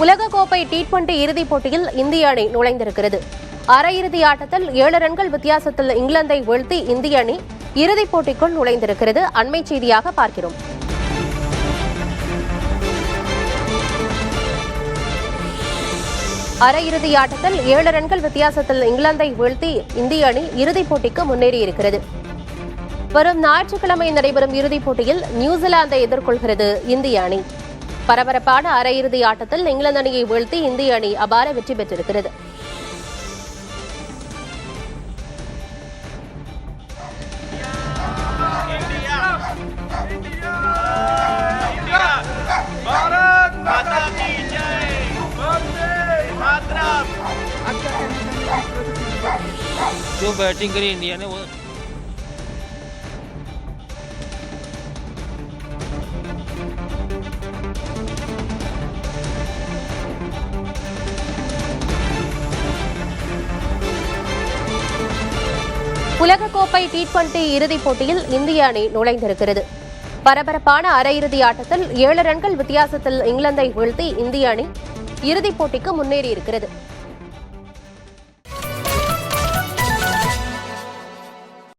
உலகக்கோப்பை டி20 இறுதிப் போட்டியில் இந்திய அணி நுழைந்திருக்கிறது. அரையிறுதி ஆட்டத்தில் 7 ரன்கள் வித்தியாசத்தில் இங்கிலாந்தை வீழ்த்தி இந்திய அணி இறுதிப் போட்டிக்குள் நுழைந்திருக்கிறது. அண்மைச் செய்தியாக பார்க்கிறோம். அரையிறுதி ஆட்டத்தில் 7 ரன்கள் வித்தியாசத்தில் இங்கிலாந்தை வீழ்த்தி இந்திய அணி இறுதிப் போட்டிக்கு முன்னேறியிருக்கிறது. வரும் ஞாயிற்றுக்கிழமை நடைபெறும் இறுதிப் போட்டியில் நியூசிலாந்தை எதிர்கொள்கிறது இந்திய அணி. பரபரப்பான அரையிறுதி ஆட்டத்தில் இங்கிலாந்து அணியை வீழ்த்தி இந்திய அணி அபார வெற்றி பெற்றிருக்கிறது. जो बैटिंग करी इंडिया ने वो உலகக்கோப்பை டி20 இறுதிப் போட்டியில் இந்திய அணி நுழைந்திருக்கிறது. பரபரப்பான அரையிறுதி ஆட்டத்தில் 7 ரன்கள் வித்தியாசத்தில் இங்கிலாந்தை வீழ்த்தி இந்திய அணி இறுதிப் போட்டிக்கு முன்னேறியிருக்கிறது.